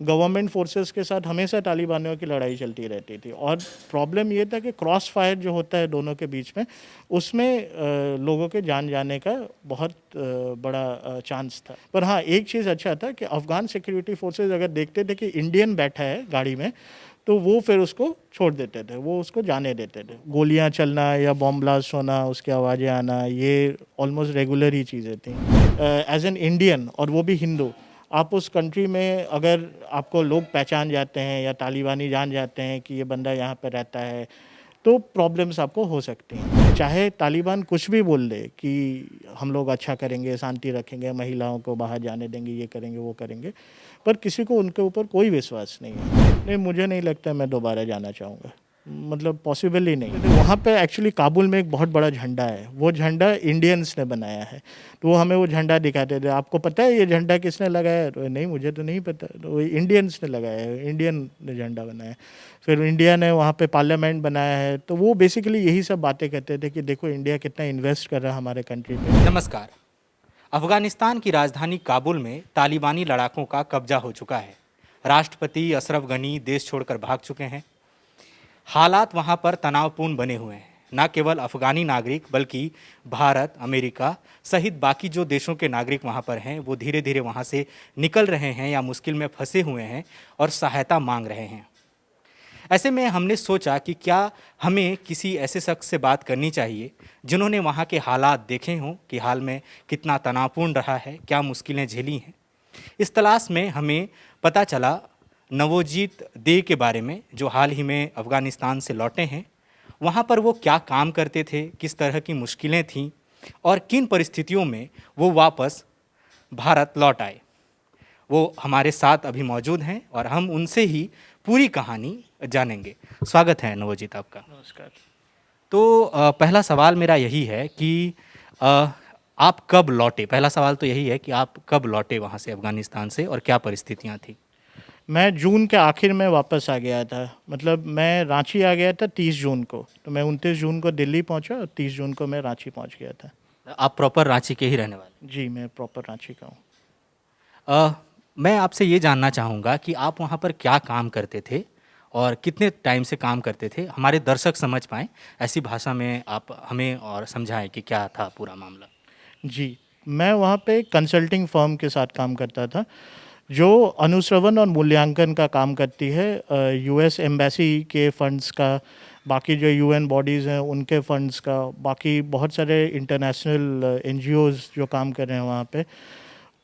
Government forces के साथ हमेशा तालिबानियों की लड़ाई चलती रहती थी। और प्रॉब्लम ये था कि क्रॉस फायर जो होता है दोनों के बीच में, उसमें लोगों के जान जाने का बहुत बड़ा चांस था। पर हाँ, एक चीज़ अच्छा था कि अफ़गान सिक्योरिटी फोर्सेस अगर देखते थे कि इंडियन बैठा है गाड़ी में, तो वो फिर उसको छोड़ देते थे, वो उसको जाने देते थे। गोलियां चलना या बॉम्ब ब्लास्ट होना, उसकी आवाज़ें आना, ये ऑलमोस्ट रेगुलर ही चीज़ें थी। एज एन इंडियन, और वो भी हिंदू, आप उस कंट्री में अगर आपको लोग पहचान जाते हैं या तालिबानी जान जाते हैं कि ये बंदा यहाँ पर रहता है, तो प्रॉब्लम्स आपको हो सकती हैं। चाहे तालिबान कुछ भी बोल दे कि हम लोग अच्छा करेंगे, शांति रखेंगे, महिलाओं को बाहर जाने देंगे, ये करेंगे, वो करेंगे, पर किसी को उनके ऊपर कोई विश्वास नहीं है। नहीं, मुझे नहीं लगता मैं दोबारा जाना चाहूँगा, मतलब पॉसिबल ही नहीं। वहाँ पे एक्चुअली काबुल में एक बहुत बड़ा झंडा है, वो झंडा इंडियंस ने बनाया है, तो वो हमें वो झंडा दिखाते थे, आपको पता है ये झंडा किसने लगाया है? तो नहीं, मुझे तो नहीं पता। तो वो इंडियंस ने लगाया है, इंडियन ने झंडा बनाया। फिर इंडिया ने वहाँ पे पार्लियामेंट बनाया है, तो वो बेसिकली यही सब बातें कहते थे कि देखो इंडिया कितना इन्वेस्ट कर रहा है हमारे कंट्री पे। नमस्कार। अफगानिस्तान की राजधानी काबुल में तालिबानी लड़ाकों का कब्जा हो चुका है। राष्ट्रपति अशरफ गनी देश छोड़कर भाग चुके हैं। हालात वहां पर तनावपूर्ण बने हुए हैं। न केवल अफगानी नागरिक बल्कि भारत, अमेरिका सहित बाकी जो देशों के नागरिक वहां पर हैं वो धीरे धीरे वहां से निकल रहे हैं या मुश्किल में फंसे हुए हैं और सहायता मांग रहे हैं। ऐसे में हमने सोचा कि क्या हमें किसी ऐसे शख्स से बात करनी चाहिए जिन्होंने वहाँ के हालात देखे हों कि हाल में कितना तनावपूर्ण रहा है, क्या मुश्किलें झेली हैं। इस तलाश में हमें पता चला नवोजीत दे के बारे में, जो हाल ही में अफ़गानिस्तान से लौटे हैं। वहाँ पर वो क्या काम करते थे, किस तरह की मुश्किलें थीं और किन परिस्थितियों में वो वापस भारत लौट आए। वो हमारे साथ अभी मौजूद हैं और हम उनसे ही पूरी कहानी जानेंगे। स्वागत है नवोजीत आपका। नमस्कार। तो पहला सवाल मेरा यही है कि अ, आप कब लौटे? पहला सवाल तो यही है कि आप कब लौटे वहाँ से, अफ़गानिस्तान से, और क्या परिस्थितियाँ थी? मैं जून के आखिर में वापस आ गया था, मतलब मैं रांची आ गया था 30 जून को, तो मैं 29 जून को दिल्ली पहुंचा और 30 जून को मैं रांची पहुंच गया था। आप प्रॉपर रांची के ही रहने वाले? जी, मैं प्रॉपर रांची का हूँ। मैं आपसे ये जानना चाहूँगा कि आप वहाँ पर क्या काम करते थे और कितने टाइम से काम करते थे? हमारे दर्शक समझ पाएँ ऐसी भाषा में आप हमें और समझाएँ कि क्या था पूरा मामला। जी, मैं वहाँ पे कंसल्टिंग फर्म के साथ काम करता था, जो अनुश्रवण और मूल्यांकन का काम करती है। यूएस एम्बेसी के फंड्स का, बाकी जो यूएन बॉडीज़ हैं उनके फंड्स का, बाकी बहुत सारे इंटरनेशनल एनजीओज़ जो काम कर रहे हैं वहाँ पे,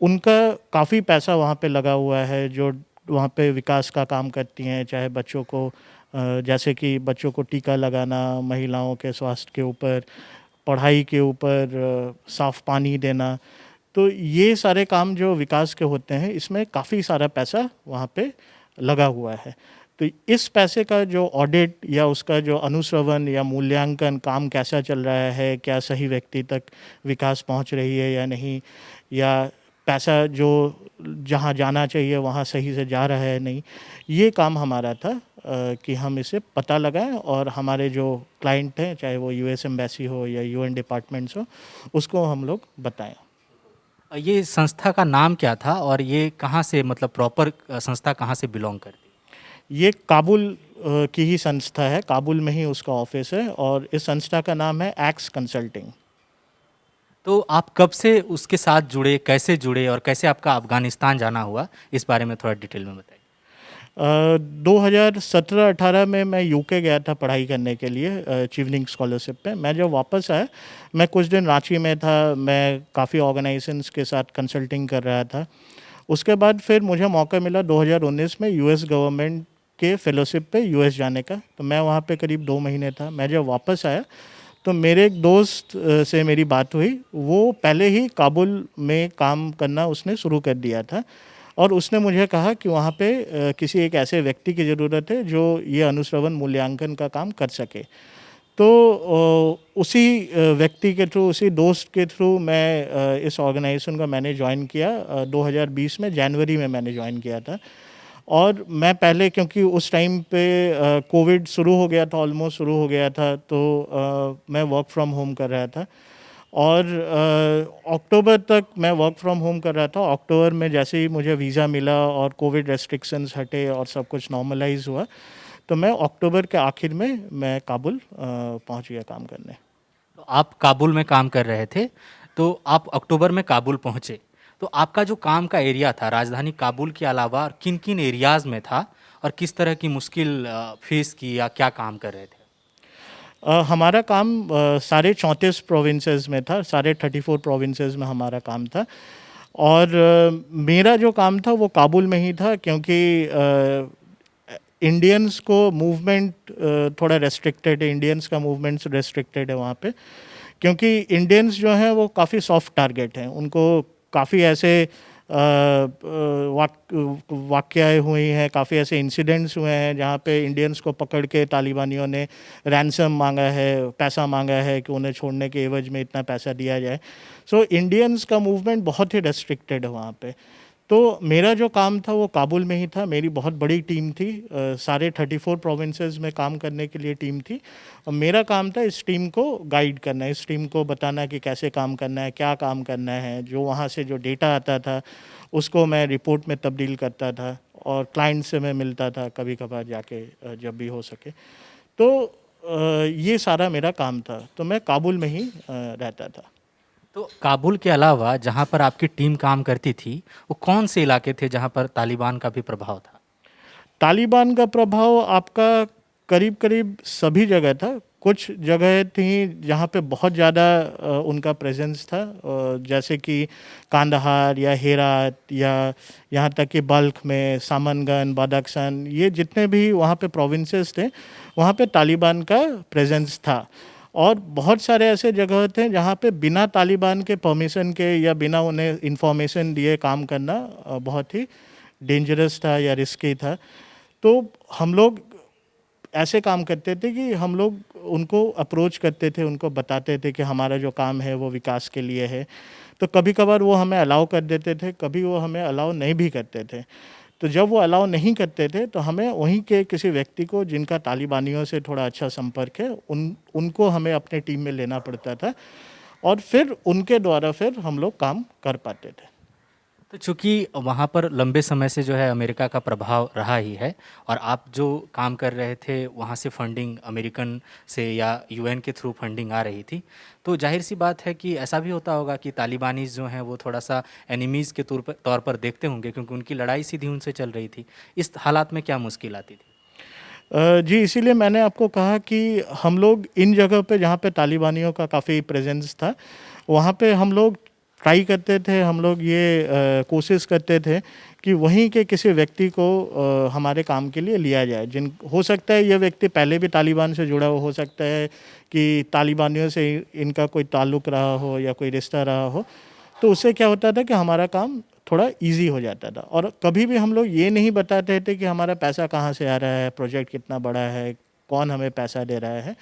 उनका काफ़ी पैसा वहाँ पे लगा हुआ है, जो वहाँ पे विकास का काम करती हैं। चाहे बच्चों को जैसे कि बच्चों को टीका लगाना, महिलाओं के स्वास्थ्य के ऊपर, पढ़ाई के ऊपर, साफ़ पानी देना, तो ये सारे काम जो विकास के होते हैं, इसमें काफ़ी सारा पैसा वहाँ पे लगा हुआ है। तो इस पैसे का जो ऑडिट या उसका जो अनुश्रवण या मूल्यांकन, काम कैसा चल रहा है, क्या सही व्यक्ति तक विकास पहुँच रही है या नहीं, या पैसा जो जहाँ जाना चाहिए वहाँ सही से जा रहा है नहीं, ये काम हमारा था कि हम इसे पता लगाएं और हमारे जो क्लाइंट हैं, चाहे वो यूएस एम्बेसी हो या यूएन डिपार्टमेंट्स हो, उसको हम लोग बताएं। ये संस्था का नाम क्या था और ये कहाँ से, मतलब प्रॉपर संस्था कहाँ से बिलोंग करती है? ये काबुल की ही संस्था है, काबुल में ही उसका ऑफिस है, और इस संस्था का नाम है एक्स कंसल्टिंग। तो आप कब से उसके साथ जुड़े, कैसे जुड़े और कैसे आपका अफ़गानिस्तान जाना हुआ, इस बारे में थोड़ा डिटेल में बताइए। 2017-18 में मैं यूके गया था पढ़ाई करने के लिए, चिवनिंग स्कॉलरशिप पे। मैं जब वापस आया, मैं कुछ दिन रांची में था, मैं काफ़ी ऑर्गेनाइजेशंस के साथ कंसल्टिंग कर रहा था। उसके बाद फिर मुझे मौका मिला 2019 में यूएस गवर्नमेंट के फेलोशिप पे यूएस जाने का, तो मैं वहाँ पे करीब 2 महीने था। मैं जब वापस आया तो मेरे एक दोस्त से मेरी बात हुई, वो पहले ही काबुल में काम करना उसने शुरू कर दिया था, और उसने मुझे कहा कि वहाँ पे किसी एक ऐसे व्यक्ति की ज़रूरत है जो ये अनुश्रवण मूल्यांकन का काम कर सके। तो उसी व्यक्ति के थ्रू, उसी दोस्त के थ्रू मैं इस ऑर्गेनाइजेशन को मैंने ज्वाइन किया। 2020 में जनवरी में मैंने ज्वाइन किया था। और मैं पहले, क्योंकि उस टाइम पे कोविड शुरू हो गया था, ऑलमोस्ट शुरू हो गया था, तो मैं वर्क फ्रॉम होम कर रहा था। और अक्टूबर तक मैं वर्क फ्रॉम होम कर रहा था। अक्टूबर में जैसे ही मुझे वीज़ा मिला और कोविड रेस्ट्रिक्शंस हटे और सब कुछ नॉर्मलाइज हुआ, तो मैं अक्टूबर के आखिर में मैं काबुल पहुंच गया काम करने। तो आप काबुल में काम कर रहे थे, तो आप अक्टूबर में काबुल पहुंचे। तो आपका जो काम का एरिया था राजधानी काबुल के अलावा किन किन एरियाज़ में था और किस तरह की मुश्किल फेस की या क्या काम कर रहे थे? हमारा काम सारे 34 प्रोविंसेस में था, सारे 34 प्रोविंसेस में हमारा काम था। और मेरा जो काम था वो काबुल में ही था, क्योंकि इंडियंस को मूवमेंट थोड़ा रेस्ट्रिक्टेड है, इंडियंस का मूवमेंट रेस्ट्रिक्टेड है वहाँ पे, क्योंकि इंडियंस जो हैं वो काफ़ी सॉफ्ट टारगेट हैं। उनको काफ़ी ऐसे वाक़याएँ हुई हैं, काफ़ी ऐसे इंसिडेंट्स हुए हैं जहाँ पे इंडियंस को पकड़ के तालिबानियों ने रैंसम मांगा है, पैसा मांगा है कि उन्हें छोड़ने के एवज में इतना पैसा दिया जाए। सो इंडियंस का मूवमेंट बहुत ही रेस्ट्रिक्टेड है वहाँ पे। तो मेरा जो काम था वो काबुल में ही था। मेरी बहुत बड़ी टीम थी, सारे 34 प्रोविंसेस में काम करने के लिए टीम थी, और मेरा काम था इस टीम को गाइड करना, इस टीम को बताना कि कैसे काम करना है, क्या काम करना है। जो वहाँ से जो डेटा आता था उसको मैं रिपोर्ट में तब्दील करता था, और क्लाइंट से मैं मिलता था कभी कभार जाके, जब भी हो सके। तो ये सारा मेरा काम था। तो मैं काबुल में ही रहता था। तो काबुल के अलावा जहाँ पर आपकी टीम काम करती थी, वो कौन से इलाके थे जहाँ पर तालिबान का भी प्रभाव था? तालिबान का प्रभाव आपका करीब करीब सभी जगह था। कुछ जगह थी जहाँ पे बहुत ज़्यादा उनका प्रेजेंस था, जैसे कि कांदाहार या हेरात, या यहाँ तक कि बल्ख में सामनगन, बदख्शान, ये जितने भी वहाँ पे प्रोविंसेस थे वहाँ पे तालिबान का प्रेजेंस था। और बहुत सारे ऐसे जगह थे जहाँ पे बिना तालिबान के परमिशन के या बिना उन्हें इंफॉर्मेशन दिए काम करना बहुत ही डेंजरस था या रिस्की था। तो हम लोग ऐसे काम करते थे कि हम लोग उनको अप्रोच करते थे, उनको बताते थे कि हमारा जो काम है वो विकास के लिए है। तो कभी कभार वो हमें अलाउ कर देते थे, कभी वो हमें अलाउ नहीं भी करते थे। तो जब वो अलाउ नहीं करते थे तो हमें वहीं के किसी व्यक्ति को जिनका तालिबानियों से थोड़ा अच्छा संपर्क है उनको हमें अपने टीम में लेना पड़ता था, और फिर उनके द्वारा फिर हम लोग काम कर पाते थे। तो चूँकि वहाँ पर लंबे समय से जो है अमेरिका का प्रभाव रहा ही है, और आप जो काम कर रहे थे वहाँ से फंडिंग अमेरिकन से या यूएन के थ्रू फंडिंग आ रही थी, तो जाहिर सी बात है कि ऐसा भी होता होगा कि तालिबानीज़ जो हैं वो थोड़ा सा एनिमीज़ के तौर पर देखते होंगे, क्योंकि उनकी लड़ाई सीधी उनसे चल रही थी। इस हालात में क्या मुश्किल आती थी? जी, इसीलिए मैंने आपको कहा कि हम लोग इन जगह पे जहाँ पे तालिबानियों का काफ़ी प्रेजेंस था, वहाँ पे हम लोग ट्राई करते थे, हम लोग ये कोशिश करते थे कि वहीं के किसी व्यक्ति को हमारे काम के लिए लिया जाए। जिन हो सकता है ये व्यक्ति पहले भी तालिबान से जुड़ा हो सकता है कि तालिबानियों से इनका कोई ताल्लुक़ रहा हो या कोई रिश्ता रहा हो। तो उससे क्या होता था कि हमारा काम थोड़ा इजी हो जाता था। और कभी भी हम लोग ये नहीं बताते थे कि हमारा पैसा कहाँ से आ रहा है, प्रोजेक्ट कितना बड़ा है, कौन हमें पैसा दे रहा है।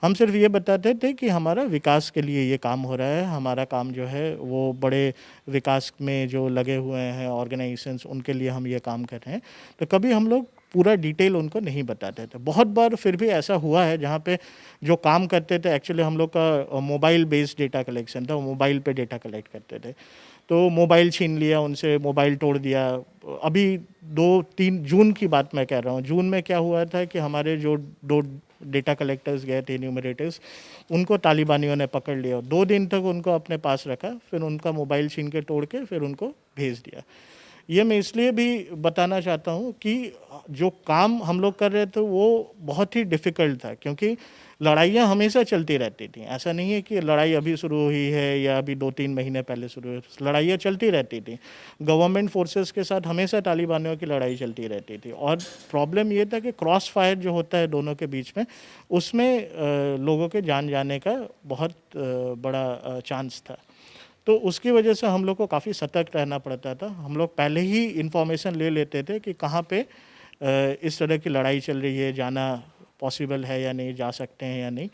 हम सिर्फ ये बताते थे कि हमारा विकास के लिए ये काम हो रहा है, हमारा काम जो है वो बड़े विकास में जो लगे हुए हैं ऑर्गेनाइजेशंस, उनके लिए हम ये काम कर रहे हैं। तो कभी हम लोग पूरा डिटेल उनको नहीं बताते थे। बहुत बार फिर भी ऐसा हुआ है जहाँ पे जो काम करते थे, एक्चुअली हम लोग का मोबाइल बेस्ड डेटा कलेक्शन था, मोबाइल पे डेटा कलेक्ट करते थे। तो मोबाइल छीन लिया उनसे, मोबाइल तोड़ दिया। अभी 2-3 जून की बात मैं कह रहा हूँ, जून में क्या हुआ था कि हमारे जो 2 डेटा कलेक्टर्स गए थे, न्यूमरेटर्स, उनको तालिबानियों ने पकड़ लिया। 2 दिन तक उनको अपने पास रखा, फिर उनका मोबाइल छीन के तोड़ के फिर उनको भेज दिया। ये मैं इसलिए भी बताना चाहता हूँ कि जो काम हम लोग कर रहे थे वो बहुत ही डिफ़िकल्ट था, क्योंकि लड़ाइयाँ हमेशा चलती रहती थी। ऐसा नहीं है कि लड़ाई अभी शुरू हुई है या अभी 2-3 महीने पहले शुरू हुई, लड़ाइयाँ चलती रहती थी। गवर्नमेंट फोर्सेस के साथ हमेशा तालिबानियों की लड़ाई चलती रहती थी, और प्रॉब्लम ये था कि क्रॉस फायर जो होता है दोनों के बीच में, उसमें लोगों के जान जाने का बहुत बड़ा चांस था। तो उसकी वजह से हम लोग को काफ़ी सतर्क रहना पड़ता था। हम लोग पहले ही इन्फॉर्मेशन ले लेते थे कि कहाँ पे इस तरह की लड़ाई चल रही है, जाना पॉसिबल है या नहीं, जा सकते हैं या नहीं।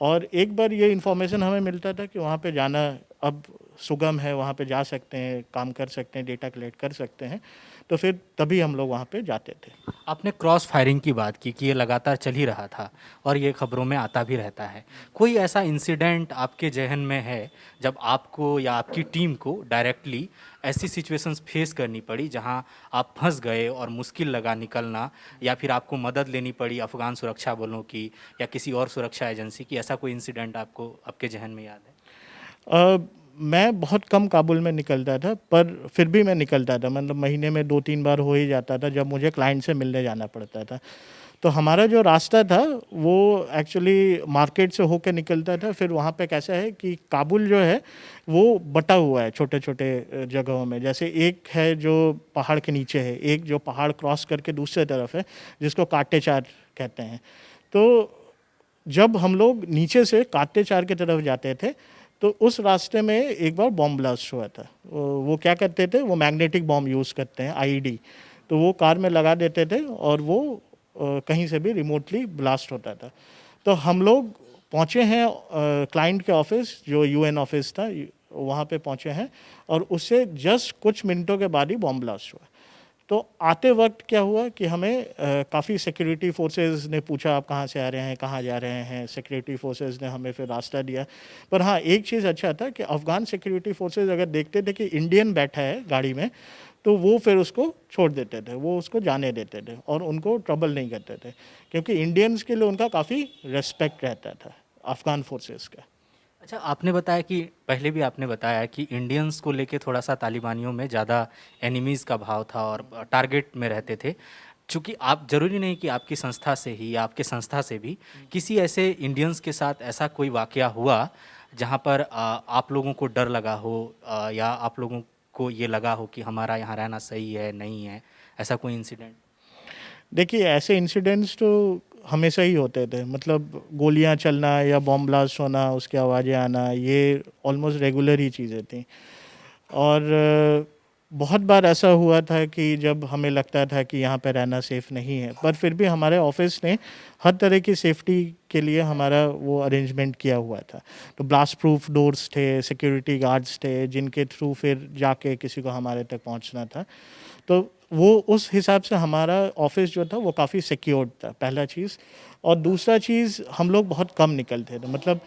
और एक बार ये इन्फॉर्मेशन हमें मिलता था कि वहाँ पे जाना अब सुगम है, वहाँ पे जा सकते हैं, काम कर सकते हैं, डेटा कलेक्ट कर सकते हैं, तो फिर तभी हम लोग वहाँ पे जाते थे। आपने क्रॉस फायरिंग की बात की कि ये लगातार चल ही रहा था और ये खबरों में आता भी रहता है। कोई ऐसा इंसिडेंट आपके ज़हन में है जब आपको या आपकी टीम को डायरेक्टली ऐसी सिचुएशंस फेस करनी पड़ी जहां आप फंस गए और मुश्किल लगा निकलना, या फिर आपको मदद लेनी पड़ी अफ़गान सुरक्षा बलों की या किसी और सुरक्षा एजेंसी की? ऐसा कोई इंसिडेंट आपको आपके ज़हन में याद है? अ, मैं बहुत कम काबुल में निकलता था, पर फिर भी मैं निकलता था, मतलब महीने में 2-3 बार हो ही जाता था जब मुझे क्लाइंट से मिलने जाना पड़ता था। तो हमारा जो रास्ता था वो एक्चुअली मार्केट से होके निकलता था। फिर वहाँ पे कैसा है कि काबुल जो है वो बटा हुआ है छोटे-छोटे जगहों में। जैसे एक है जो पहाड़ के नीचे है, एक जो पहाड़ क्रॉस करके दूसरे तरफ है, जिसको काटे चार कहते हैं। तो जब हम लोग नीचे से काटे चार की तरफ जाते थे, तो उस रास्ते में एक बार बॉम्ब ब्लास्ट हुआ था। वो क्या करते थे, वो मैग्नेटिक बॉम्ब यूज़ करते हैं, आईईडी। तो वो कार में लगा देते थे और वो कहीं से भी रिमोटली ब्लास्ट होता था। तो हम लोग पहुँचे हैं क्लाइंट के ऑफिस, जो यूएन ऑफिस था, वहाँ पे पहुँचे हैं, और उससे जस्ट कुछ मिनटों के बाद ही बॉम्ब ब्लास्ट हुआ। तो आते वक्त क्या हुआ कि हमें काफ़ी सिक्योरिटी फोर्सेस ने पूछा आप कहाँ से आ रहे हैं, कहाँ जा रहे हैं। सिक्योरिटी फोर्सेस ने हमें फिर रास्ता दिया। पर हाँ, एक चीज़ अच्छा था कि अफ़गान सिक्योरिटी फोर्सेस अगर देखते थे कि इंडियन बैठा है गाड़ी में, तो वो फिर उसको छोड़ देते थे, वो उसको जाने देते थे और उनको ट्रबल नहीं करते थे, क्योंकि इंडियंस के लिए उनका काफ़ी रिस्पेक्ट रहता था अफ़गान फोर्सेस का। अच्छा, आपने बताया कि पहले भी आपने बताया कि इंडियंस को लेके थोड़ा-सा तालिबानियों में ज़्यादा एनिमीज़ का भाव था और टारगेट में रहते थे। चूँकि आप ज़रूरी नहीं कि आपकी संस्था से ही या आपके संस्था से भी किसी ऐसे इंडियंस के साथ ऐसा कोई वाक़या हुआ जहाँ पर आप लोगों को डर लगा हो, या आप लोगों को ये लगा हो कि हमारा यहाँ रहना सही है, नहीं है, ऐसा कोई इंसिडेंट? देखिए, ऐसे इंसिडेंट्स तो हमेशा ही होते थे, मतलब गोलियां चलना या बॉम्ब ब्लास्ट होना, उसकी आवाज़ें आना, ये ऑलमोस्ट रेगुलर ही चीज़ें थी। और बहुत बार ऐसा हुआ था कि जब हमें लगता था कि यहाँ पे रहना सेफ़ नहीं है, पर फिर भी हमारे ऑफिस ने हर तरह की सेफ्टी के लिए हमारा वो अरेंजमेंट किया हुआ था। तो ब्लास्ट प्रूफ डोर्स थे, सिक्योरिटी गार्ड्स थे, जिनके थ्रू फिर जाके किसी को हमारे तक पहुँचना था। तो वो उस हिसाब से हमारा ऑफिस जो था वो काफ़ी सिक्योर्ड था, पहला चीज़। और दूसरा चीज़, हम लोग बहुत कम निकलते थे, मतलब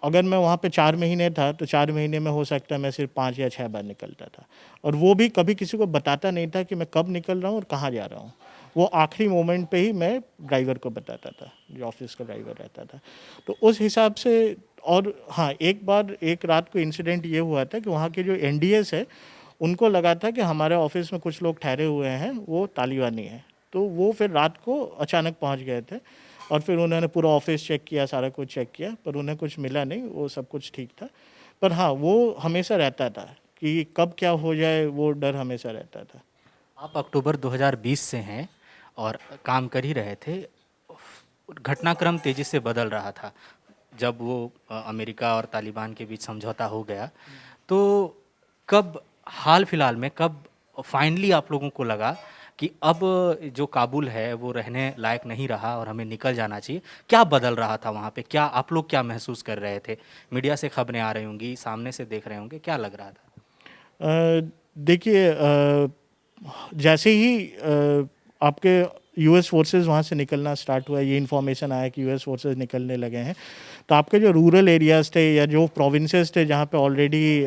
अगर मैं वहाँ पे 4 महीने था, तो 4 महीने में हो सकता है मैं सिर्फ 5 या 6 बार निकलता था। और वो भी कभी किसी को बताता नहीं था कि मैं कब निकल रहा हूँ और कहाँ जा रहा हूँ। वो आखिरी मोमेंट पे ही मैं ड्राइवर को बताता था, जो ऑफिस का ड्राइवर रहता था। तो उस हिसाब से। और हाँ, एक बार एक रात को इंसिडेंट ये हुआ था कि वहाँ के जो एनडीएस है, उनको लगा था कि हमारे ऑफिस में कुछ लोग ठहरे हुए हैं, वो तालिबानी हैं। तो वो फिर रात को अचानक पहुँच गए थे और फिर उन्होंने पूरा ऑफिस चेक किया, सारा कुछ चेक किया, पर उन्हें कुछ मिला नहीं, वो सब कुछ ठीक था। पर हाँ, वो हमेशा रहता था कि कब क्या हो जाए, वो डर हमेशा रहता था। आप अक्टूबर 2020 से हैं और काम कर ही रहे थे। घटनाक्रम तेज़ी से बदल रहा था। जब वो अमेरिका और तालिबान के बीच समझौता हो गया, तो कब हाल फिलहाल में कब फाइनली आप लोगों को लगा कि अब जो काबुल है वो रहने लायक नहीं रहा और हमें निकल जाना चाहिए? क्या बदल रहा था वहाँ पे? क्या आप लोग क्या महसूस कर रहे थे? मीडिया से खबरें आ रही होंगी, सामने से देख रहे होंगे, क्या लग रहा था? देखिए, जैसे ही आपके यूएस फोर्सेस वहाँ से निकलना स्टार्ट हुआ, ये इन्फॉर्मेशन आया कि यूएस फोर्सेस निकलने लगे हैं, तो आपके जो रूरल एरियाज़ थे या जो प्रोविंसेस थे जहाँ पे ऑलरेडी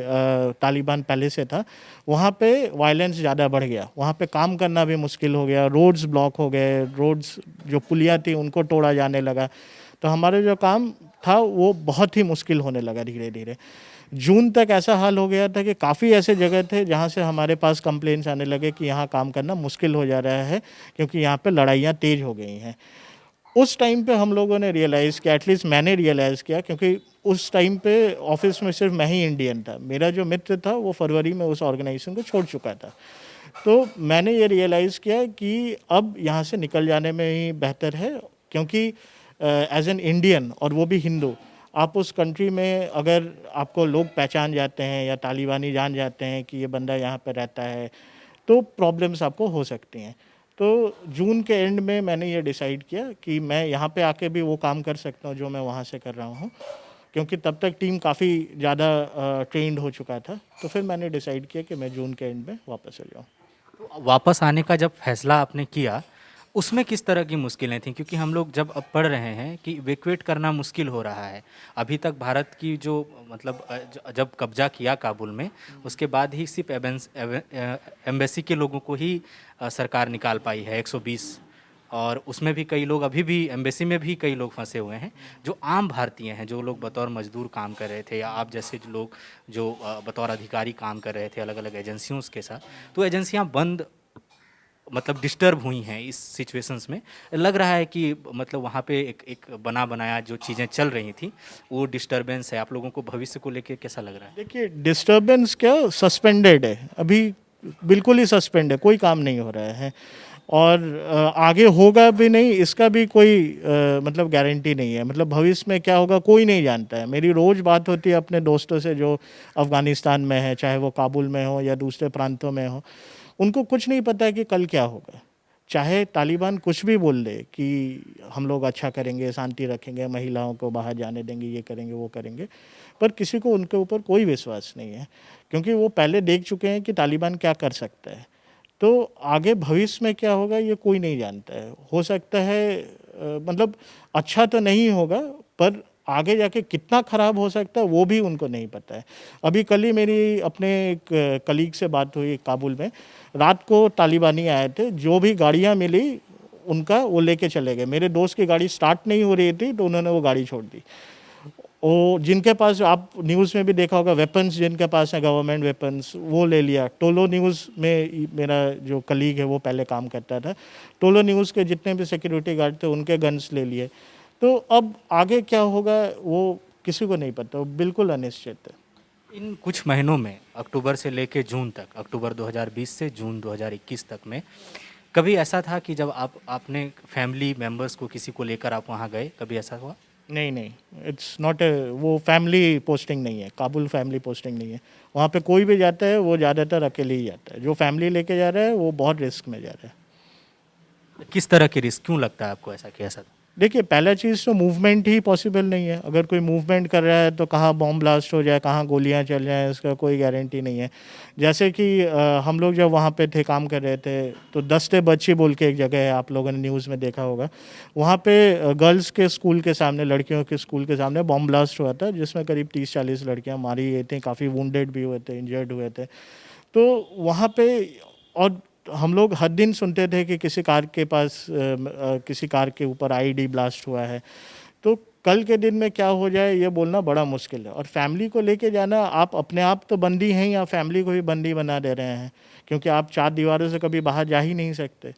तालिबान पहले से था, वहाँ पे वायलेंस ज़्यादा बढ़ गया, वहाँ पे काम करना भी मुश्किल हो गया, रोड्स ब्लॉक हो गए, रोड्स जो पुलियाँ थी उनको तोड़ा जाने लगा। तो हमारे जो काम था वो बहुत ही मुश्किल होने लगा धीरे धीरे। जून तक ऐसा हाल हो गया था कि काफ़ी ऐसे जगह थे जहाँ से हमारे पास कंप्लेंट्स आने लगे कि यहाँ काम करना मुश्किल हो जा रहा है, क्योंकि यहाँ पे लड़ाइयाँ तेज़ हो गई हैं। उस टाइम पे हम लोगों ने रियलाइज़ किया, एटलीस्ट मैंने रियलाइज़ किया, क्योंकि उस टाइम पे ऑफिस में सिर्फ मैं ही इंडियन था। मेरा जो मित्र था वो फरवरी में उस ऑर्गेनाइजेशन को छोड़ चुका था। तो मैंने ये रियलाइज़ किया कि अब यहाँ से निकल जाने में ही बेहतर है, क्योंकि एज एन इंडियन, और वो भी हिंदू, आप उस कंट्री में अगर आपको लोग पहचान जाते हैं या तालिबानी जान जाते हैं कि ये बंदा यहाँ पे रहता है, तो प्रॉब्लम्स आपको हो सकती हैं। तो जून के एंड में मैंने ये डिसाइड किया कि मैं यहाँ पे आके भी वो काम कर सकता हूँ जो मैं वहाँ से कर रहा हूँ, क्योंकि तब तक टीम काफ़ी ज़्यादा ट्रेंड हो चुका था। तो फिर मैंने डिसाइड किया कि मैं जून के एंड में वापस आ जाऊँ। तो वापस आने का जब फैसला आपने किया, उसमें किस तरह की मुश्किलें थीं? क्योंकि हम लोग जब अब पढ़ रहे हैं कि इवैक्यूएट करना मुश्किल हो रहा है। अभी तक भारत की जो मतलब जब कब्ज़ा किया काबुल में, उसके बाद ही सिर्फ़ एम्बेसी के लोगों को ही सरकार निकाल पाई है 120, और उसमें भी कई लोग अभी भी एम्बेसी में भी कई लोग फंसे हुए हैं। जो आम भारतीय हैं, जो लोग बतौर मजदूर काम कर रहे थे, या आप जैसे जो लोग जो बतौर अधिकारी काम कर रहे थे अलग अलग एजेंसियों के साथ, तो एजेंसियां बंद मतलब डिस्टर्ब हुई हैं इस सिचुएशंस में। लग रहा है कि मतलब वहाँ पे एक एक बना बनाया जो चीज़ें चल रही थी, वो डिस्टर्बेंस है। आप लोगों को भविष्य को लेके कैसा लग रहा है? देखिए, डिस्टर्बेंस क्या, सस्पेंडेड है अभी, बिल्कुल ही सस्पेंड है, कोई काम नहीं हो रहा है। और आगे होगा भी नहीं, इसका भी कोई मतलब गारंटी नहीं है। मतलब भविष्य में क्या होगा कोई नहीं जानता है। मेरी रोज़ बात होती है अपने दोस्तों से जो अफ़गानिस्तान में है, चाहे वो काबुल में हो या दूसरे प्रांतों में हो, उनको कुछ नहीं पता है कि कल क्या होगा। चाहे तालिबान कुछ भी बोल दे कि हम लोग अच्छा करेंगे, शांति रखेंगे, महिलाओं को बाहर जाने देंगे, ये करेंगे, वो करेंगे, पर किसी को उनके ऊपर कोई विश्वास नहीं है, क्योंकि वो पहले देख चुके हैं कि तालिबान क्या कर सकता है। तो आगे भविष्य में क्या होगा ये कोई नहीं जानता है। हो सकता है मतलब अच्छा तो नहीं होगा, पर आगे जाके कितना ख़राब हो सकता है वो भी उनको नहीं पता है। अभी कल ही मेरी अपने एक कलीग से बात हुई काबुल में। रात को तालिबानी आए थे, जो भी गाड़ियाँ मिली उनका वो लेके चले गए। मेरे दोस्त की गाड़ी स्टार्ट नहीं हो रही थी तो उन्होंने वो गाड़ी छोड़ दी। वो जिनके पास, आप न्यूज़ में भी देखा होगा, वेपन्स जिनके पास है, गवर्नमेंट वेपन्स, वो ले लिया। टोलो न्यूज़ में मेरा जो कलीग है वो पहले काम करता था, टोलो न्यूज़ के जितने भी सिक्योरिटी गार्ड थे उनके गन्स ले लिए। तो अब आगे क्या होगा वो किसी को नहीं पता, वो बिल्कुल अनिश्चित है। इन कुछ महीनों में, अक्टूबर से लेके जून तक, अक्टूबर 2020 से जून 2021 तक में, कभी ऐसा था कि जब आपने फैमिली मेंबर्स को किसी को लेकर आप वहाँ गए, कभी ऐसा हुआ? नहीं नहीं, इट्स नॉट ए, वो फैमिली पोस्टिंग नहीं है, काबुल फैमिली पोस्टिंग नहीं है। वहाँ पे कोई भी जाता है वो ज़्यादातर अकेले ही जाता है। जो फैमिली लेके जा रहा है वो बहुत रिस्क में जा रहा है। किस तरह की रिस्क, क्यों लगता है आपको ऐसा कि ऐसा? देखिए, पहला चीज़ तो मूवमेंट ही पॉसिबल नहीं है। अगर कोई मूवमेंट कर रहा है तो कहाँ बॉम्ब ब्लास्ट हो जाए, कहाँ गोलियां चल जाएं, इसका कोई गारंटी नहीं है। जैसे कि हम लोग जब वहाँ पे थे, काम कर रहे थे, तो दस्ते बच्ची बोल के एक जगह है, आप लोगों ने न्यूज़ में देखा होगा। वहाँ पे गर्ल्स के स्कूल के सामने, लड़कियों के स्कूल के सामने बॉम्ब ब्लास्ट हुआ था, जिसमें करीब 30-40 लड़कियाँ मारी गई थी, काफ़ी वुंडेड भी हुए थे, इंजर्ड हुए थे। तो वहाँ पे, और हम लोग हर दिन सुनते थे कि किसी कार के पास किसी कार के ऊपर आईईडी ब्लास्ट हुआ है। तो कल के दिन में क्या हो जाए ये बोलना बड़ा मुश्किल है। और फैमिली को लेके जाना, आप अपने आप तो बंदी हैं या फैमिली को भी बंदी बना दे रहे हैं, क्योंकि आप 4 दीवारों से कभी बाहर जा ही नहीं सकते।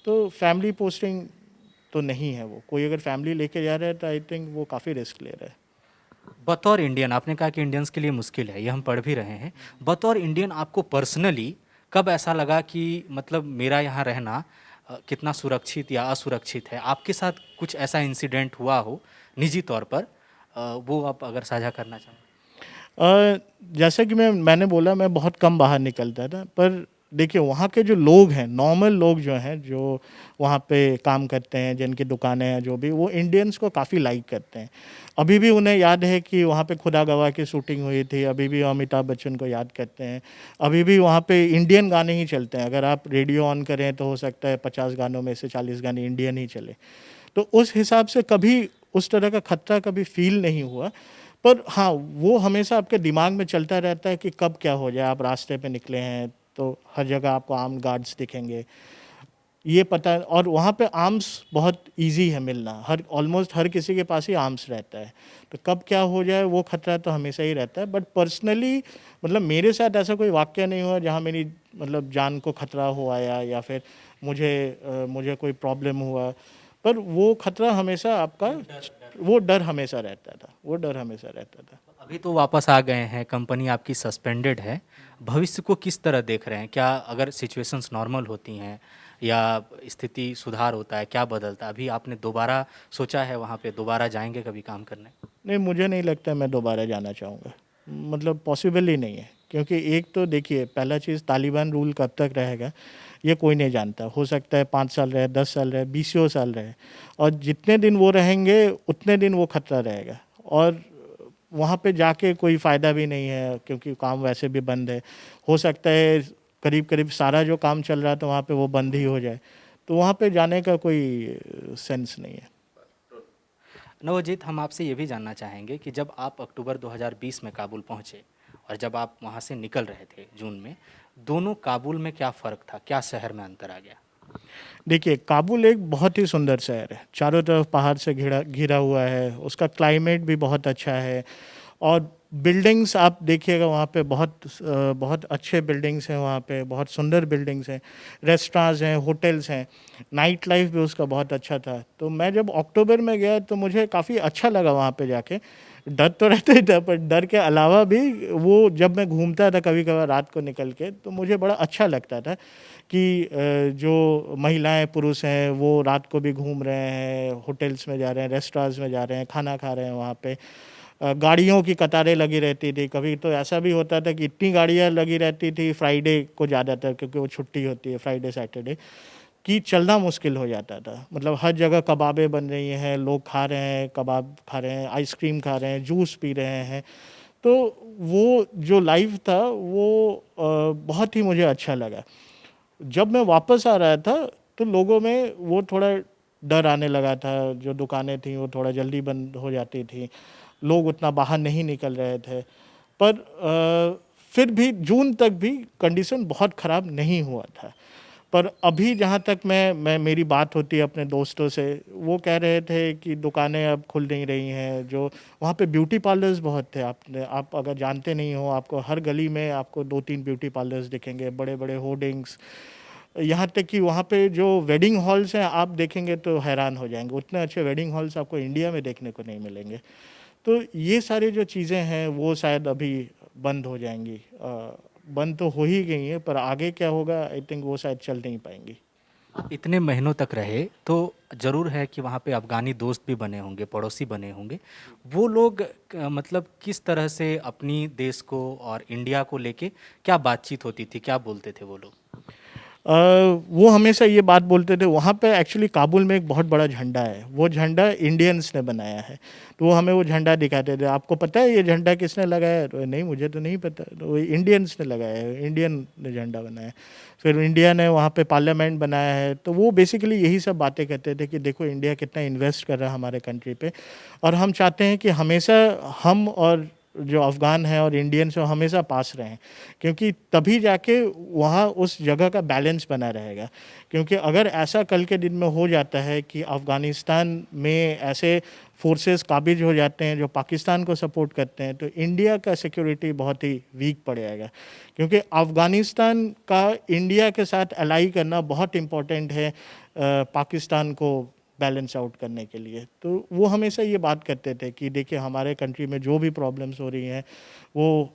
तो फैमिली पोस्टिंग तो नहीं है वो। कोई अगर फैमिली लेके जा रहा है तो आई थिंक वो काफ़ी रिस्क ले रहा है। बतौर इंडियन, आपने कहा कि इंडियंस के लिए मुश्किल है, ये हम पढ़ भी रहे हैं। बतौर इंडियन आपको पर्सनली कब ऐसा लगा कि मतलब मेरा यहाँ रहना कितना सुरक्षित या असुरक्षित है? आपके साथ कुछ ऐसा इंसिडेंट हुआ हो निजी तौर पर, वो आप अगर साझा करना चाहें? जैसे कि मैंने बोला, मैं बहुत कम बाहर निकलता था, पर देखिए वहाँ के जो लोग हैं, नॉर्मल लोग जो हैं, जो वहाँ पे काम करते हैं, जिनकी दुकानें हैं, जो भी, वो इंडियंस को काफ़ी लाइक करते हैं। अभी भी उन्हें याद है कि वहाँ पे खुदा गवाह की शूटिंग हुई थी, अभी भी अमिताभ बच्चन को याद करते हैं। अभी भी वहाँ पे इंडियन गाने ही चलते हैं। अगर आप रेडियो ऑन करें तो हो सकता है 50 गानों में से 40 गाने इंडियन ही चले। तो उस हिसाब से कभी उस तरह का खतरा कभी फील नहीं हुआ। पर हाँ, वो हमेशा आपके दिमाग में चलता रहता है कि कब क्या हो जाए। आप रास्ते पे निकले हैं तो हर जगह आपको आर्म्ड गार्ड्स दिखेंगे, ये पता है। और वहाँ पे आर्म्स बहुत इजी है मिलना, हर ऑलमोस्ट हर किसी के पास ही आर्म्स रहता है। तो कब क्या हो जाए वो खतरा तो हमेशा ही रहता है। बट पर्सनली मतलब मेरे साथ ऐसा कोई वाक़या नहीं हुआ जहाँ मेरी मतलब जान को खतरा हो आया, या फिर मुझे कोई प्रॉब्लम हुआ। पर वो खतरा हमेशा आपका, वो डर हमेशा रहता था, वो डर हमेशा रहता था। अभी तो वापस आ गए हैं, कंपनी आपकी सस्पेंडेड है। भविष्य को किस तरह देख रहे हैं? क्या अगर सिचुएशंस नॉर्मल होती हैं या स्थिति सुधार होता है, क्या बदलता है? अभी आपने दोबारा सोचा है वहाँ पे दोबारा जाएंगे कभी काम करने? नहीं, मुझे नहीं लगता मैं दोबारा जाना चाहूँगा। मतलब पॉसिबल ही नहीं है, क्योंकि एक तो देखिए, पहला चीज़, तालिबान रूल कब तक रहेगा ये कोई नहीं जानता। हो सकता है 5 साल रहे, 10 साल रहे, 20 साल रहे, और जितने दिन वो रहेंगे उतने दिन वो खतरा रहेगा। और वहाँ पे जाके कोई फ़ायदा भी नहीं है, क्योंकि काम वैसे भी बंद है। हो सकता है करीब-करीब सारा जो काम चल रहा था वहाँ पे वो बंद ही हो जाए, तो वहाँ पे जाने का कोई सेंस नहीं है। नवजीत, हम आपसे ये भी जानना चाहेंगे कि जब आप अक्टूबर 2020 में काबुल पहुँचे और जब आप वहाँ से निकल रहे थे जून में, दोनों काबुल में क्या फ़र्क था? क्या शहर में अंतर आ गया? देखिए, काबुल एक बहुत ही सुंदर शहर है, चारों तरफ पहाड़ से घिरा घिरा हुआ है, उसका क्लाइमेट भी बहुत अच्छा है और बिल्डिंग्स आप देखिएगा वहाँ पे बहुत अच्छे बिल्डिंग्स हैं वहाँ पे, बहुत सुंदर बिल्डिंग्स हैं, रेस्टोरेंट्स हैं, होटल्स हैं, नाइट लाइफ भी उसका बहुत अच्छा था। तो मैं जब अक्टूबर में गया तो मुझे काफ़ी अच्छा लगा वहाँ पे जाके। डर तो रहता ही था, पर डर के अलावा भी वो जब मैं घूमता था कभी-कभार रात को निकल के, तो मुझे बड़ा अच्छा लगता था कि जो महिलाएं पुरुष हैं वो रात को भी घूम रहे हैं, होटल्स में जा रहे हैं, रेस्टोरेंट्स में जा रहे हैं, खाना खा रहे हैं वहाँ पे। गाड़ियों की कतारें लगी रहती थी, कभी तो ऐसा भी होता था कि इतनी गाड़ियाँ लगी रहती थी फ्राइडे को ज़्यादातर, क्योंकि वो छुट्टी होती है फ्राइडे सैटरडे, कि चलना मुश्किल हो जाता था। मतलब हर जगह कबाबें बन रही हैं, लोग खा रहे हैं, कबाब खा रहे हैं, आइसक्रीम खा रहे हैं, जूस पी रहे हैं। तो वो जो लाइफ था वो बहुत ही मुझे अच्छा लगा। जब मैं वापस आ रहा था तो लोगों में वो थोड़ा डर आने लगा था, जो दुकानें थीं वो थोड़ा जल्दी बंद हो जाती थी, लोग उतना बाहर नहीं निकल रहे थे। पर फिर भी जून तक भी कंडीशन बहुत ख़राब नहीं हुआ था। पर अभी जहाँ तक मैं मेरी बात होती है अपने दोस्तों से, वो कह रहे थे कि दुकानें अब खुल नहीं रही हैं, जो वहाँ पे ब्यूटी पार्लर्स बहुत थे। आप अगर जानते नहीं हो, आपको हर गली में आपको 2-3 ब्यूटी पार्लर्स दिखेंगे, बड़े-बड़े होर्डिंग्स। यहाँ तक कि वहाँ पे जो वेडिंग हॉल्स हैं आप देखेंगे तो हैरान हो जाएँगे, उतने अच्छे वेडिंग हॉल्स आपको इंडिया में देखने को नहीं मिलेंगे। तो ये सारी जो चीज़ें हैं वो शायद अभी बंद हो जाएँगी। बंद तो हो ही गई हैं, पर आगे क्या होगा आई थिंक वो शायद चल नहीं पाएँगी। आप इतने महीनों तक रहे तो ज़रूर है कि वहाँ पे अफ़गानी दोस्त भी बने होंगे, पड़ोसी बने होंगे। वो लोग मतलब किस तरह से अपनी देश को और इंडिया को लेके क्या बातचीत होती थी, क्या बोलते थे वो लोग? अ, वो हमेशा ये बात बोलते थे, वहाँ पे एक्चुअली काबुल में एक बहुत बड़ा झंडा है, वो झंडा इंडियंस ने बनाया है। तो वो हमें वो झंडा दिखाते थे, आपको पता है ये झंडा किसने लगाया है? तो नहीं, मुझे तो नहीं पता। तो वो इंडियंस ने लगाया है, इंडियन ने झंडा बनाया है। फिर इंडिया ने वहाँ पे पार्लियामेंट बनाया है, तो वो बेसिकली यही सब बातें करते थे कि देखो इंडिया कितना इन्वेस्ट कर रहा है हमारे कंट्री पे, और हम चाहते हैं कि हमेशा हम और जो अफ़गान हैं और इंडियंस हैं हमेशा पास रहें, क्योंकि तभी जाके वहाँ उस जगह का बैलेंस बना रहेगा। क्योंकि अगर ऐसा कल के दिन में हो जाता है कि अफ़गानिस्तान में ऐसे फोर्सेस काबिज हो जाते हैं जो पाकिस्तान को सपोर्ट करते हैं, तो इंडिया का सिक्योरिटी बहुत ही वीक पड़ जाएगा। क्योंकि अफ़गानिस्तान का इंडिया के साथ अलाई करना बहुत इम्पोर्टेंट है पाकिस्तान को बैलेंस आउट करने के लिए। तो वो हमेशा ये बात करते थे कि देखिए हमारे कंट्री में जो भी प्रॉब्लम्स हो रही हैं वो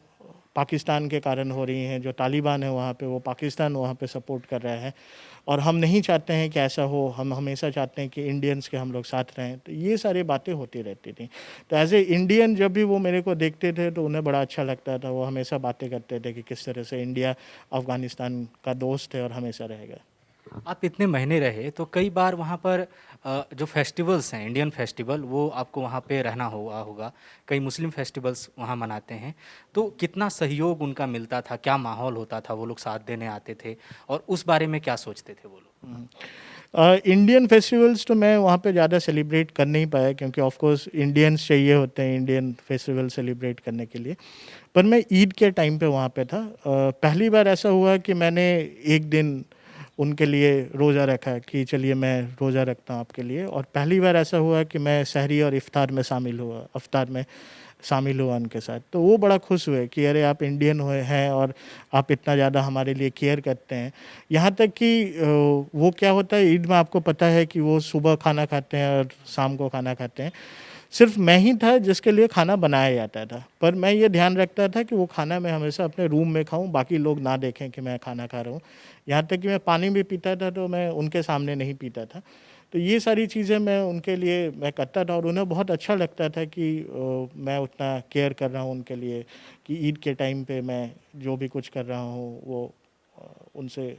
पाकिस्तान के कारण हो रही हैं, जो तालिबान है वहाँ पे वो पाकिस्तान वहाँ पे सपोर्ट कर रहा है, और हम नहीं चाहते हैं कि ऐसा हो, हम हमेशा चाहते हैं कि इंडियंस के हम लोग साथ रहें। तो ये सारी बातें होती रहती थी। तो एज़ ए इंडियन जब भी वो मेरे को देखते थे तो उन्हें बड़ा अच्छा लगता था, वो हमेशा बातें करते थे कि किस तरह से इंडिया अफ़गानिस्तान का दोस्त है और हमेशा रहेगा। आप इतने महीने रहे तो कई बार वहाँ पर जो फेस्टिवल्स हैं, इंडियन फेस्टिवल, वो आपको वहाँ पे रहना हुआ होगा। कई मुस्लिम फेस्टिवल्स वहाँ मनाते हैं, तो कितना सहयोग उनका मिलता था, क्या माहौल होता था, वो लोग साथ देने आते थे और उस बारे में क्या सोचते थे वो लोग? इंडियन फेस्टिवल्स तो मैं वहाँ पे ज़्यादा सेलिब्रेट कर नहीं पाया, क्योंकि ऑफ कोर्स इंडियंस चाहिए होते हैं इंडियन फेस्टिवल सेलिब्रेट करने के लिए। पर मैं ईद के टाइम पे वहाँ पे था। पहली बार ऐसा हुआ कि मैंने एक दिन उनके लिए रोज़ा रखा कि चलिए मैं रोज़ा रखता हूँ आपके लिए, और पहली बार ऐसा हुआ कि मैं सहरी और इफ्तार में शामिल हुआ उनके साथ। तो वो बड़ा खुश हुए कि अरे आप इंडियन हुए हैं और आप इतना ज़्यादा हमारे लिए केयर करते हैं। यहाँ तक कि वो क्या होता है ईद में, आपको पता है कि वो सुबह खाना खाते हैं और शाम को खाना खाते हैं। सिर्फ मैं ही था जिसके लिए खाना बनाया जाता था, पर मैं ये ध्यान रखता था कि वो खाना मैं हमेशा अपने रूम में खाऊं, बाकी लोग ना देखें कि मैं खाना खा रहा हूँ। यहाँ तक कि मैं पानी भी पीता था तो मैं उनके सामने नहीं पीता था। तो ये सारी चीज़ें मैं उनके लिए मैं करता था, और उन्हें बहुत अच्छा लगता था कि मैं उतना केयर कर रहा हूँ उनके लिए, कि ईद के टाइम पे मैं जो भी कुछ कर रहा हूँ वो उनसे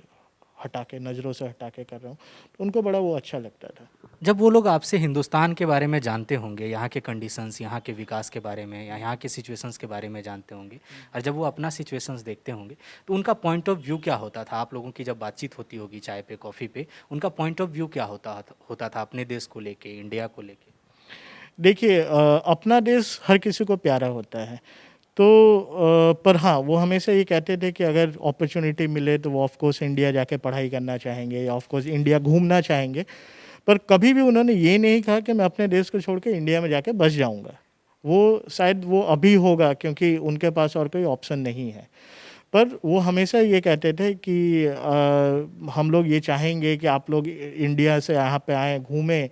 हटा के, नज़रों से हटा के कर रहा हूँ। तो उनको बड़ा वो अच्छा लगता था। जब वो लोग आपसे हिंदुस्तान के बारे में जानते होंगे, यहाँ के कंडीशंस, यहाँ के विकास के बारे में या यहाँ के सिचुएशंस के बारे में जानते होंगे, और जब वो अपना सिचुएशंस देखते होंगे, तो उनका पॉइंट ऑफ व्यू क्या होता था? आप लोगों की जब बातचीत होती होगी चाय पे, कॉफ़ी पे, उनका पॉइंट ऑफ व्यू क्या होता था अपने देश को लेके, इंडिया को लेके? देखिए अपना देश हर किसी को प्यारा होता है। तो पर हाँ, वो हमेशा ये कहते थे कि अगर अपॉर्चुनिटी मिले तो वो ऑफ कोर्स इंडिया जाके पढ़ाई करना चाहेंगे या ऑफ कोर्स इंडिया घूमना चाहेंगे। पर कभी भी उन्होंने ये नहीं कहा कि मैं अपने देश को छोड़ के इंडिया में जाके बस जाऊंगा। वो शायद वो अभी होगा क्योंकि उनके पास और कोई ऑप्शन नहीं है। पर वो हमेशा ये कहते थे कि हम लोग ये चाहेंगे कि आप लोग इंडिया से यहाँ पे आएँ, घूमें।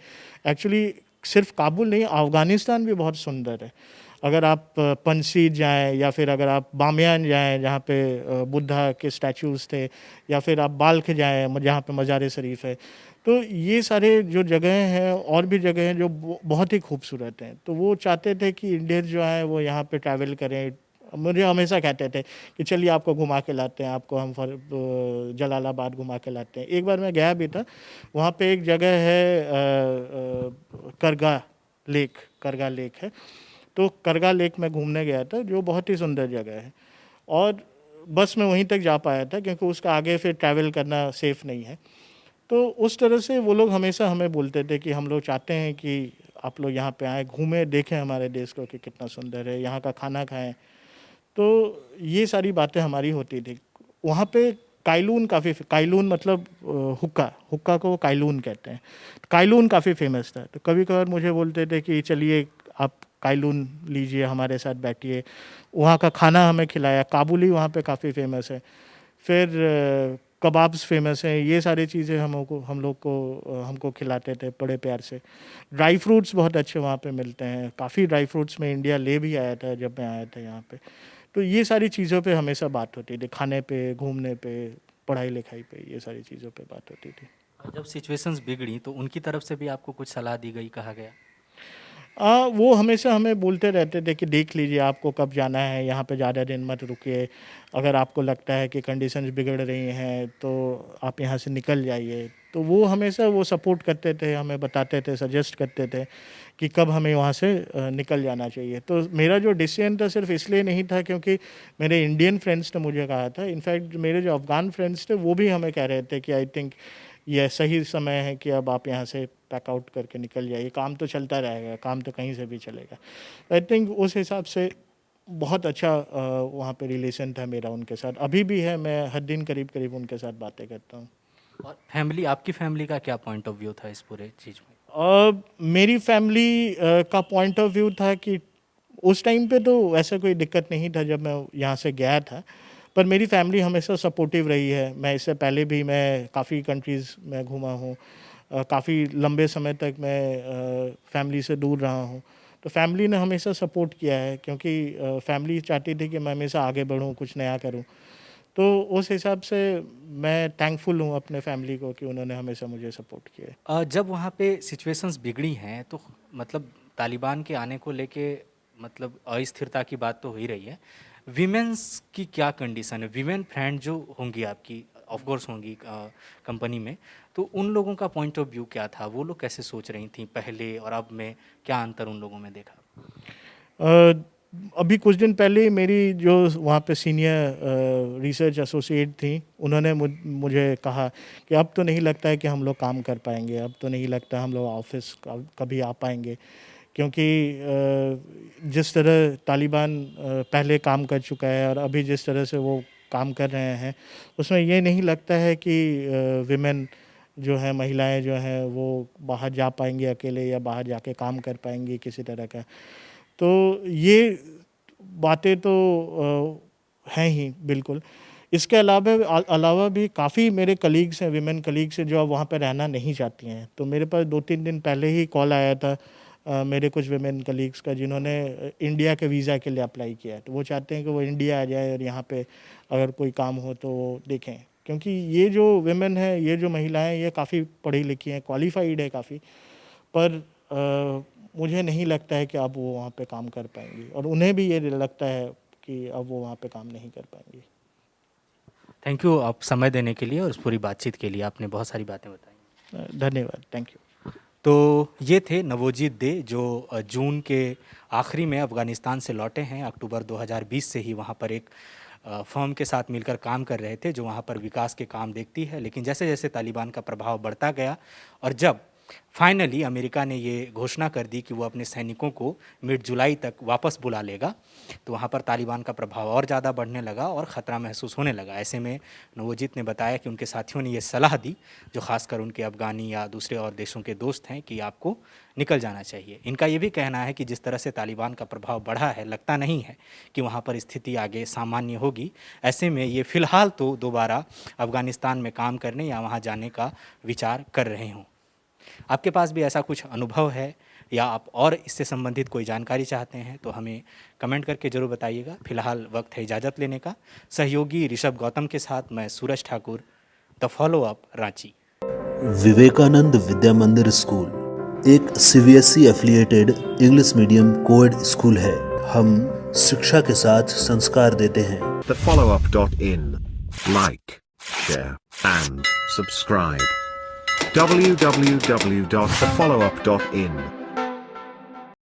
एक्चुअली सिर्फ काबुल नहीं, अफ़गानिस्तान भी बहुत सुंदर है। अगर आप पंजीर जाएँ या फिर अगर आप बामियान जाएँ जहाँ पे बुद्धा के स्टैचूज़ थे, या फिर आप बाल्ख जाएँ जहाँ पे मज़ार शरीफ है। तो ये सारे जो जगह हैं और भी जगह हैं जो बहुत ही खूबसूरत हैं। तो वो चाहते थे कि इंडियंस जो हैं वो यहाँ पे ट्रैवल करें। मुझे हमेशा कहते थे कि चलिए आपको घुमा के लाते हैं, आपको हम जलालाबाद घुमा के लाते हैं। एक बार मैं गया भी था, वहाँ पे एक जगह है करगा लेक है। तो करगा लेक में घूमने गया था जो बहुत ही सुंदर जगह है, और बस में वहीं तक जा पाया था क्योंकि उसका आगे फिर ट्रैवल करना सेफ़ नहीं है। तो उस तरह से वो लोग हमेशा हमें बोलते थे कि हम लोग चाहते हैं कि आप लोग यहाँ पे आएँ, घूमें, देखें हमारे देश को कि कितना सुंदर है, यहाँ का खाना खाएँ। तो ये सारी बातें हमारी होती थी। वहाँ पे काइलून मतलब हुक्का को काइलून कहते हैं। काइलून काफ़ी फ़ेमस था। तो कभी-कभार मुझे बोलते थे कि चलिए आप काइलून लीजिए, हमारे साथ बैठिए। वहाँ का खाना हमें खिलाया, काबुली वहाँ पे काफ़ी फ़ेमस है। फिर कबाब्स फ़ेमस हैं, ये सारी चीज़ें हमको खिलाते थे बड़े प्यार से। ड्राई फ्रूट्स बहुत अच्छे वहाँ पे मिलते हैं, काफ़ी ड्राई फ्रूट्स मैं इंडिया ले भी आया था जब मैं आया था यहाँ पे। तो ये सारी चीज़ों पे हमेशा बात होती थी, खाने पे, घूमने पे, पढ़ाई-लिखाई पे, ये सारी चीज़ों पे बात होती थी। और जब सिचुएशंस बिगड़ी तो उनकी तरफ से भी आपको कुछ सलाह दी गई, कहा गया? वो हमेशा हमें बोलते रहते थे कि देख लीजिए आपको कब जाना है, यहाँ पे ज़्यादा दिन मत रुकिए। अगर आपको लगता है कि कंडीशंस बिगड़ रही हैं तो आप यहाँ से निकल जाइए। तो वो हमेशा वो सपोर्ट करते थे, हमें बताते थे, सजेस्ट करते थे कि कब हमें वहाँ से निकल जाना चाहिए। तो मेरा जो डिसीजन था सिर्फ इसलिए नहीं था क्योंकि मेरे इंडियन फ्रेंड्स ने मुझे कहा था। इनफैक्ट मेरे जो अफ़गान फ्रेंड्स थे वो भी हमें कह रहे थे कि आई थिंक ये सही समय है कि अब आप यहाँ से पैक आउट करके निकल जाइए, काम तो चलता रहेगा, काम तो कहीं से भी चलेगा। आई थिंक उस हिसाब से बहुत अच्छा वहाँ पे रिलेशन था मेरा उनके साथ, अभी भी है। मैं हर दिन करीब-करीब उनके साथ बातें करता हूँ। और फैमिली, आपकी फैमिली का क्या पॉइंट ऑफ व्यू था इस पूरे चीज़ में? मेरी फैमिली का पॉइंट ऑफ व्यू था कि उस टाइम पे तो वैसा कोई दिक्कत नहीं था जब मैं यहाँ से गया था, पर मेरी फैमिली हमेशा सपोर्टिव रही है। मैं इससे पहले भी मैं काफ़ी कंट्रीज़ में घूमा हूँ, काफ़ी लंबे समय तक मैं फैमिली से दूर रहा हूँ। तो फैमिली ने हमेशा सपोर्ट किया है क्योंकि फैमिली चाहती थी कि मैं हमेशा आगे बढ़ूँ, कुछ नया करूँ। तो उस हिसाब से मैं थैंकफुल हूँ अपने फैमिली को कि उन्होंने हमेशा मुझे सपोर्ट किया है। जब वहाँ पे सिचुएशंस बिगड़ी हैं तो मतलब तालिबान के आने को लेके मतलब अस्थिरता की बात तो हो ही रही है। विमेंस की क्या कंडीशन है? विमेन फ्रेंड जो होंगी आपकी, ऑफ कोर्स होंगी कंपनी में, तो उन लोगों का पॉइंट ऑफ व्यू क्या था? वो लोग कैसे सोच रही थी पहले और अब में? क्या अंतर उन लोगों में देखा? अ, अभी कुछ दिन पहले ही मेरी जो वहाँ पे सीनियर रिसर्च एसोसिएट थी, उन्होंने मुझे कहा कि अब तो नहीं लगता है कि हम लोग काम कर पाएंगे, अब तो नहीं लगता हम लोग ऑफिस कभी आ पाएंगे, क्योंकि जिस तरह तालिबान पहले काम कर चुका है और अभी जिस तरह से वो काम कर रहे हैं, उसमें ये नहीं लगता है कि विमेन जो है, महिलाएं जो हैं वो बाहर जा पाएंगी अकेले या बाहर जाके काम कर पाएंगी किसी तरह का। तो ये बातें तो हैं ही बिल्कुल। इसके अलावा भी काफ़ी मेरे कलीग्स हैं, विमेन कलीग्स हैं जो अब वहाँ पे रहना नहीं चाहती हैं। तो मेरे पास 2-3 दिन पहले ही कॉल आया था मेरे कुछ विमेन कलीग्स का, जिन्होंने इंडिया के वीज़ा के लिए अप्लाई किया है। तो वो चाहते हैं कि वो इंडिया आ जाए और यहाँ पे अगर कोई काम हो तो वो देखें। क्योंकि ये जो विमेन है, ये जो महिलाएँ, ये काफ़ी पढ़ी लिखी हैं, क्वालिफ़ाइड है काफ़ी, पर मुझे नहीं लगता है कि अब वो वहाँ पे काम कर पाएँगी, और उन्हें भी ये लगता है कि अब वो वहाँ पे काम नहीं कर पाएँगी। थैंक यू आप समय देने के लिए और उस पूरी बातचीत के लिए। आपने बहुत सारी बातें बताई। धन्यवाद, थैंक यू। तो ये थे नवोजित दे जो जून के आखिरी में अफ़गानिस्तान से लौटे हैं। अक्टूबर 2020 से ही वहाँ पर एक फर्म के साथ मिलकर काम कर रहे थे जो वहाँ पर विकास के काम देखती है। लेकिन जैसे जैसे तालिबान का प्रभाव बढ़ता गया और जब फाइनली अमेरिका ने ये घोषणा कर दी कि वो अपने सैनिकों को मिड जुलाई तक वापस बुला लेगा, तो वहाँ पर तालिबान का प्रभाव और ज़्यादा बढ़ने लगा और ख़तरा महसूस होने लगा। ऐसे में नवोजित ने बताया कि उनके साथियों ने ये सलाह दी, जो ख़ासकर उनके अफ़गानी या दूसरे और देशों के दोस्त हैं, कि आपको निकल जाना चाहिए। इनका ये भी कहना है कि जिस तरह से तालिबान का प्रभाव बढ़ा है, लगता नहीं है कि वहाँ पर स्थिति आगे सामान्य होगी। ऐसे में ये फ़िलहाल तो दोबारा अफ़गानिस्तान में काम करने या वहाँ जाने का विचार कर रहे हों। आपके पास भी ऐसा कुछ अनुभव है या आप और इससे संबंधित कोई जानकारी चाहते हैं तो हमें कमेंट करके ज़रूर बताइएगा। फिलहाल वक्त है इजाज़त लेने का। सहयोगी ऋषभ गौतम के साथ मैं Suraj Thakur, the follow up, Ranchi. Vivekanand Vidya Mandir school एक CBSE affiliated English medium coed school है। हम शिक्षा के साथ संस्कार देते हैं। thefollowup.in. Like, share, and subscribe. www.thefollowup.in